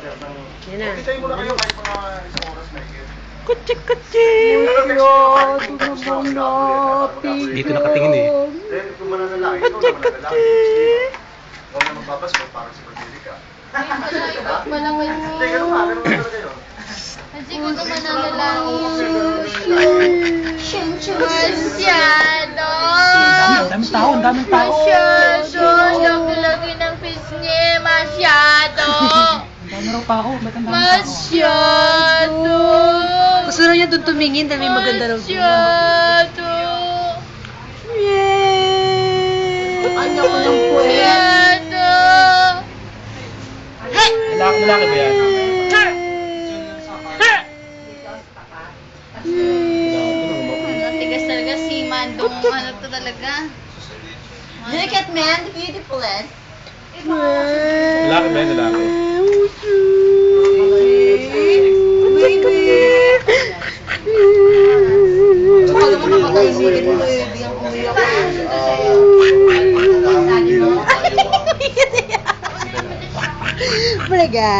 Yan na. Kita mo na kayo kahit mga isang oras na higit. Kutsi-kutsi! Dito nakatingin eh. Kung mananalaki, ikaw naman Kutsi-kutsi! Huwag na magbabasko para sa Pagdilika. Malangay mo. Hindi, ganun nga talaga yun. Kasi ko naman nanalangin. Masyado! Daming tao, daming tao. Masyado! Laki-laki ng pisngi. Masyado! Ang dami raw tao, ba't ang dami tao? Masyado! Gusto na niya doon tumingin dahil may maganda raw doon. Masyado! Ano ko ng puwet? Masyado! Lalaki ba yan? Tigas talaga si Mandong, ano to talaga? Look at man, the beautifulest. Lalaki ba yan? Lalaki? Baka naman kapag-aimigan mo, bigyan ko umiyak ko. Malaga.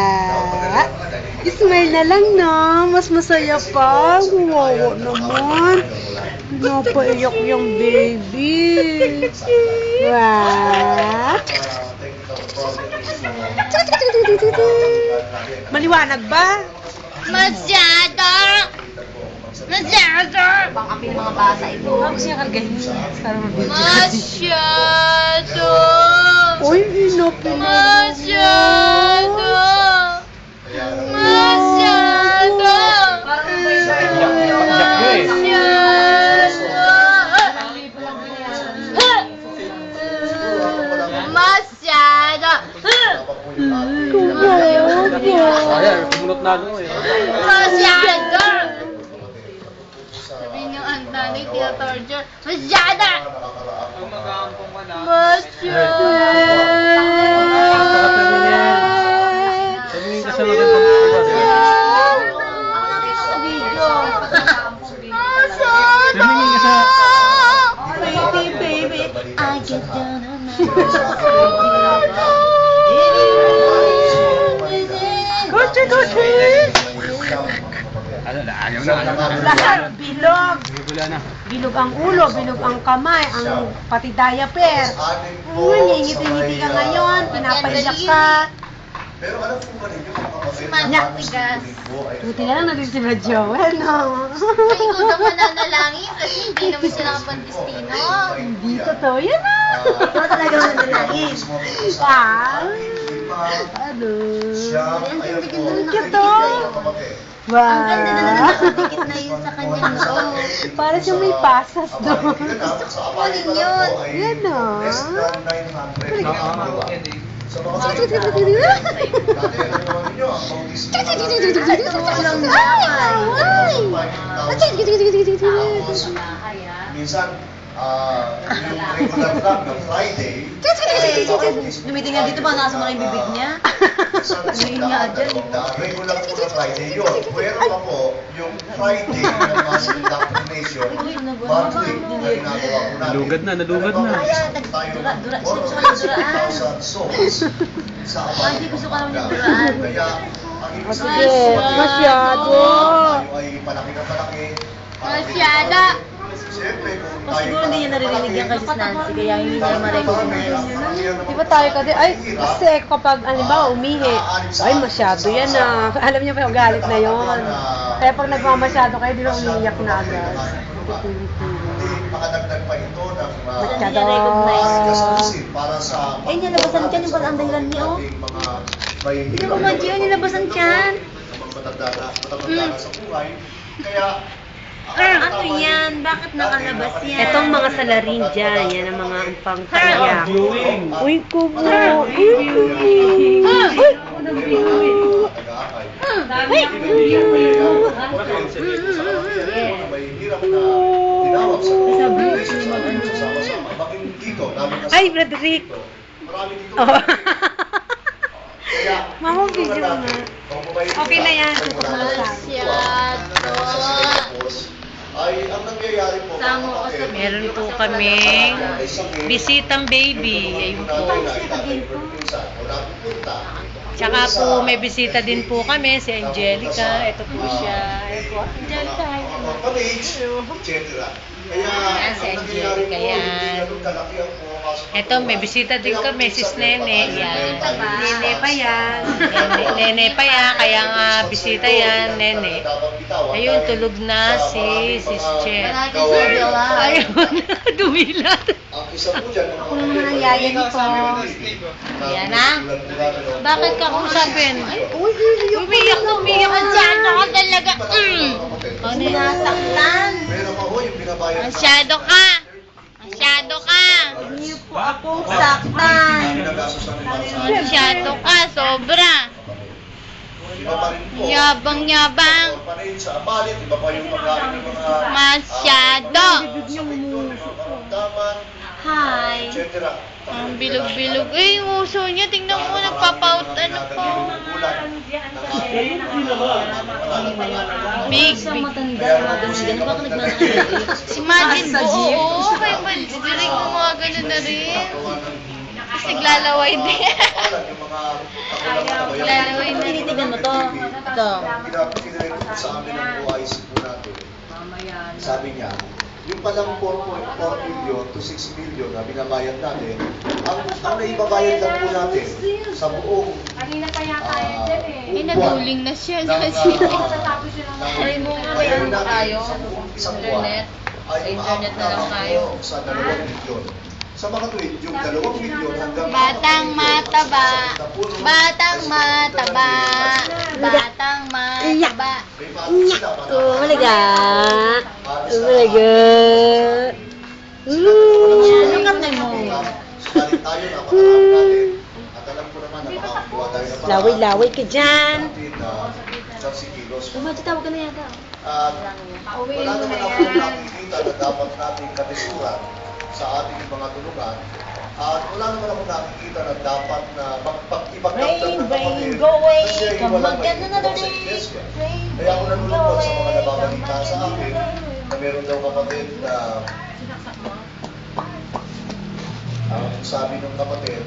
Smile na lang na. Mas masaya pa. Wawa naman. Napaiyak yung baby. Wow. Maliwanag ba? Masyado! Masyado! Bang api ng mga bata ito. Tapos niya kargahin. Para mabigyan. Masyado! Uy, inop na. Masyado! Masyado! Masyado! Ayan, kumunot na ano eh. Masyado! Sabi niyo, ang nanay, tina-torture. Masyado! Masyado! Sabihin ka sa magandang pagkakas. Sabihin ka sa... Baby, baby, I get down on my Kutsi-kutsi! Ano na, ayaw na. Lahat bilog. Wala na. Bilog ang ulo, bilog ang kamay, ang pati diaper. Ngiti-ngiti ka ngayon, pinapaiyak ka. Pero alam po ba ninyo mga kapatid? Matigas. Buti na lang natin si Joel, no? Ay, ikaw naman nanalangin kasi hindi naman sila kapandistino. Hindi totoo yan, ah. Ikaw talaga mananalangin. Ah, ano? Kito. Ang ganda na naman Wow. nakadikit na yun sa kanyang noo. Para siyang may pasas doon. Kunin yun. Yan, no? Sa mga salita, dati alam naman ninyo, ang bautismo. Minsan, yung regular lang ng Friday, Lumitingnan dito ba nasa mga yung bibig niya? Umihinga dyan. Regular po na Friday yun. Pero pa po, yung Friday ng mass indoctrination, monthly na ginagawa po natin. Nalugad na, nalugad na. Dura, More gusto than ko ng duraan. 2,000 souls sa Hindi gusto ko naman yung duraan. Kaya, ang ibig Sige, sabihin, masyado. tayo ay palaki na palaki. Masyado! Siyempre, kung O siguro hindi niya naririnig yan kay Sis Nancy, kaya hindi niya ma-recognize. Di ba tayo kasi, ay, kasi kapag, halimbawa, umihi, ay, masyado yan na. Alam niyo pa yung galit na yon. Kaya pag nagmamasyado kayo, di ba umiiyak na agad? makadagdag pa ito ng Masyado. gastusin para sa Eh, nilabasan ka yung pala ang dahilan niya, oh. mga may Hindi mo ba, Gio, nilabasan ka? matanda na sa buhay. Kaya Ano yan? Bakit nakalabas yan? Etong mga salarin dyan, yan ang mga umpang paiyak. Uy, kubo! Uy, ay, Frederick! Oh. Mama, video mo nga. Okay na yan. Tutok na lang sa ay ang nangyayari po Samo ko sa Meron po kaming bisitang baby. Ayun po. Tsaka po may bisita din po kami, si Angelica. Ito po siya. Ayan po, Angelica. Hi. Page, etc. Kaya, Ayan, si ang nangyayari Angelica, po, yan. hindi ganun kalaki ang pumapasok na Ito, may bisita din kami, sis Nene. Yan. Nene pa yan. Nene pa yan, kaya nga bisita yan, Nene. Ayun, tulog na si Sis Che. Ayun, dumilat. Ang isa po dyan, Ako naman ang yaya nito. Yan na. Bakit ka kausapin? Umiyak na umiyak ang masyado ka talaga. Ano yun? Nasaktan. Meron pa ho yung binabayad Masyado ka. Masyado ka. Hindi po akong saktan. Masyado ka, sobra. Iba pa rin po. Yabang-yabang. Iba pa rin sa apalit, iba pa yung pagkain ng mga Masyado. daman, Hi. etc. Ang bilog-bilog. Eh, yung uso niya, tingnan mo, nagpapaut ano po. Big, Sa big. matanda na ganyan. Bakit nagmamahal? Si Majin po, oo. Kayo ba, direct mo mga ganun na rin. Kasi naglalaway din. Lalaway na rin. Tinitignan mo to. Ito. Pinirect po sa amin ang OIC po natin. Sabi niya, yung palang 4.4 million to 6 million na binabayad natin, ang naibabayad lang po natin sa buong Eh, naduling na siya. Ay, mo nga, mayroon pa tayo. internet. Sa internet na lang tayo. Sa 2 milyon. Sa mga tweet, yung 2 milyon hanggang... Batang mataba. Batang mataba. Batang mataba. May paano sila para... Oh my God. Oh my God. Lukat na mo. Sukalit tayo na panahan natin. At alam ko naman na makakakuha tayo na paraan. Laway-laway ka dyan. Natin na isang sikilos. Umadyo, tawag ka na yata. At wala naman ako nakikita na dapat nating katisuran sa ating mga tulungan. At wala naman ako nakikita na dapat na ipagdagdag ng kapatid go away. na siya ay Come walang on, get another sa day. iglesia. Rain, Kaya ako nalulungkot sa mga go away. nababalita sa akin na meron daw kapatid na ang sabi ng kapatid,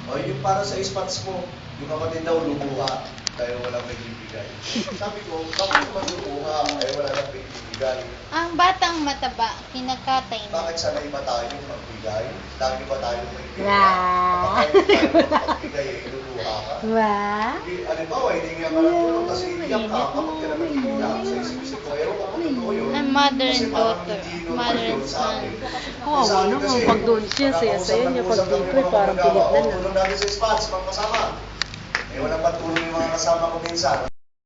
o yung para sa spots mo, yung kapatid daw lumuha dahil walang nagbibigay. Sabi ko, bakit naman lumuha ay wala nang nagbibigay? Ang batang mataba, kinakatay na. Bakit sanay ba tayo magbigay? Lagi ba tayo magbigay? Wow. Kapag hindi tayo magbigay, eh, luluha ka. Wow. Hindi, alimbawa, hindi nga ka ng tulong kasi iiyak ka kapag ka naman iiyak sa isip-isip ko. Ewan ko kung totoo yun. Ang mother Kasi and parang daughter, hindi normal mother yun and sa son. akin. Kawawa Sa akin naman, kasi, pag doon siya, saya-saya niya. Pag nakausap dito, parang mga pilit na magawa. na. Tulong natin sa spots, mga kasama. Eh, walang patulong yung mga kasama ko minsan.